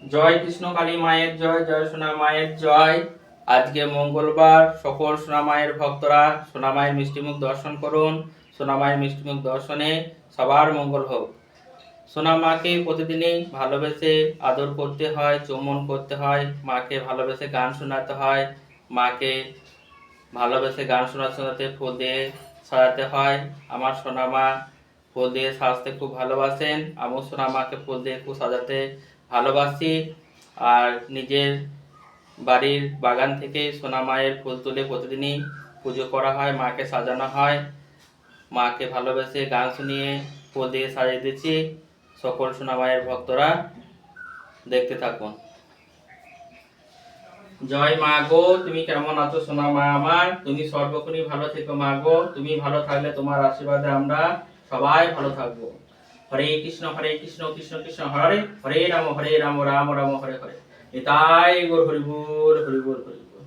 জয় কৃষ্ণ কালী মায়ের জয়, জয় সোনা মায়ের জয়। আজকে মঙ্গলবার, সকল সোনা মায়ের ভক্তরা সোনা মায়ের মিষ্টিমুখ দর্শন করুন। সোনা মায়ের মিষ্টিমুখ দর্শনে সবার মঙ্গল হোক। সোনা মাকে প্রতিদিনই ভালোবেসে আদর করতে হয়, চুম্বন করতে হয়, মাকে ভালোবেসে গান শোনাতে হয়, মাকে ভালোবেসে গান শোনাতে ফুল দিয়ে সাজাতে হয়। আমার সোনা মা ফুল দিয়ে সাজতে খুব ভালোবাসেন, আমিও সোনা মাকে ফুল দিয়ে খুব সাজাতে ভালোবাসি। আর নিজের বাড়ির বাগান থেকে সোনা মায়ের ফুল তুলে প্রতিদিনই পুজো করা হয়, মাকে সাজানো হয়। মাকে ভালোবেসে গান শুনিয়ে ফুল দিয়ে সাজিয়ে দিচ্ছি। সকল সোনা মায়ের ভক্তরা দেখতে থাকুন। জয় মা গো, তুমি কেমন আছো সোনা মা আমার? তুমি সর্বক্ষণই ভালো থেকো মা গো। তুমি ভালো থাকলে তোমার আশীর্বাদে আমরা সবাই ভালো থাকবো। হরে কৃষ্ণ কৃষ্ণ কৃষ্ণ হরে হরে, রাম রাম রাম হরে হরে। নিতাই গৌর হরি বল, হরি বল, হরি বল।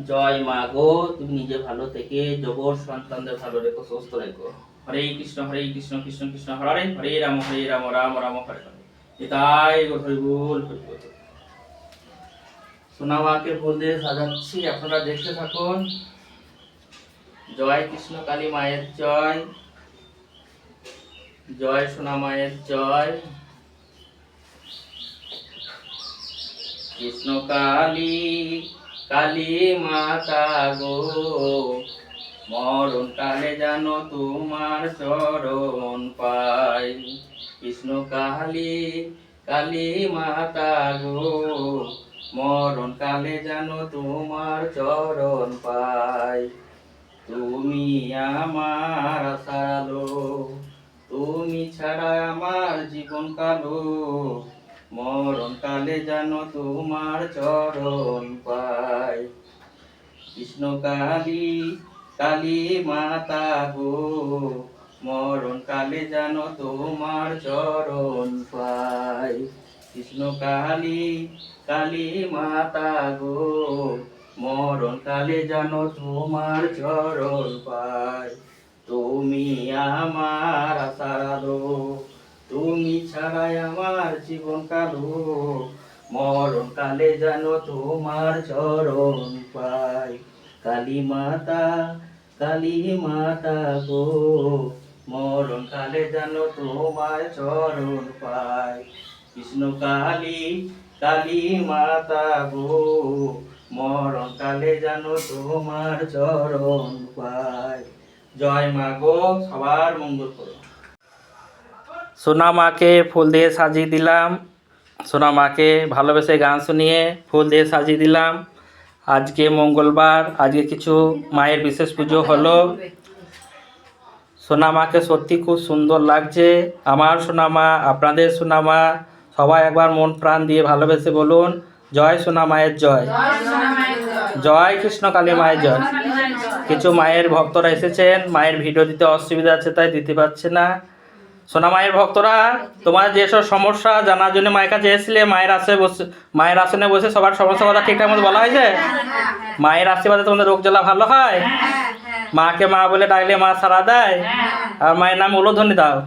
জয় মা গো, তুমি নিজে ভালো থেকে জগৎ সন্তানদের ভালো রেখো, সুস্থ রেখো। হরে কৃষ্ণ কৃষ্ণ কৃষ্ণ হরে হরে, রাম রাম রাম হরে হরে। নিতাই গৌর হরি বল, হরি বল। সোনা মাকে ফুল দিয়ে সাজাচ্ছি, আপনারা দেখতে থাকুন। জয় কৃষ্ণ কালী মায়ের জয়, জয় সোনা মায়ের জয়। কৃষ্ণ কালী কালী মাতা গো, মরণ কালে জানো তোমার চরণ পাই। কৃষ্ণ কালী কালী মাতা গো, মরণ কালে জানো তোমার চরণ পাই। তুমি আমার আশালো, তুমি ছাড়া আমার জীবন কালো, মরণ কালে জানো তোমার চরণ পাই। কৃষ্ণ কালী কালী মাতা গো, মরণ কালে জানো তোমার চরণ পাই। কৃষ্ণ কালী কালী মাতা গো, মরণ কালে জানো তোমার চরণ পাই। তুমি আমার আশার আলো, তুমি ছাড়াই আমার জীবন কালো, মরণ কালে জানো তোমার চরণ পাই। কালী মাতা গো, মরণ কালে জানো তোমার চরণ পাই। কৃষ্ণ কালী কালী মাতা গো, মরণ কালে জানো তোমার চরণ পাই। জয় মা গো, সবার মঙ্গল করো। সোনা মাকে ফুল দিয়ে সাজিয়ে দিলাম, সোনা মাকে ভালোবেসে গান শুনিয়ে ফুল দিয়ে সাজিয়ে দিলাম। আজকে মঙ্গলবার, আজকে কিছু মায়ের বিশেষ পুজো হলো। সোনা মাকে সত্যি খুব সুন্দর লাগছে। আমার সোনা মা, আপনাদের সোনা মা, সবাই একবার মন প্রাণ দিয়ে ভালোবেসে বলুন জয় সোনা মায়ের জয়, জয় কৃষ্ণ কালী মায়ের জয়। কিছু মায়ের ভক্তরা এসেছেন, মায়ের ভিডিও দিতে অসুবিধা আছে তাই দিতে পারছে না। সোনা মায়ের ভক্তরা, তোমার যেসব সমস্যা জানার জন্য মায়ের কাছে এসেছিলে, মায়ের আসনে বসে সবার সমস্যার কথা ঠিকঠাক মতো বলা হয়েছে? মায়ের আশীর্বাদে তোমাদের রোগ জ্বালা ভালো হয়? মাকে মা বলে ডাকলে মা সাড়া দেয়? আর মায়ের নাম উলুধ্বনি দাও।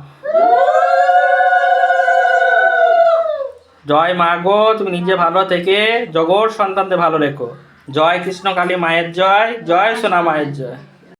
জয় মা গো, তুমি নিজে ভালো থেকে জগৎ সন্তানদের ভালো রেখো। জয় কৃষ্ণ কালী মায়ের জয়, জয় সোনা মায়ের জয়।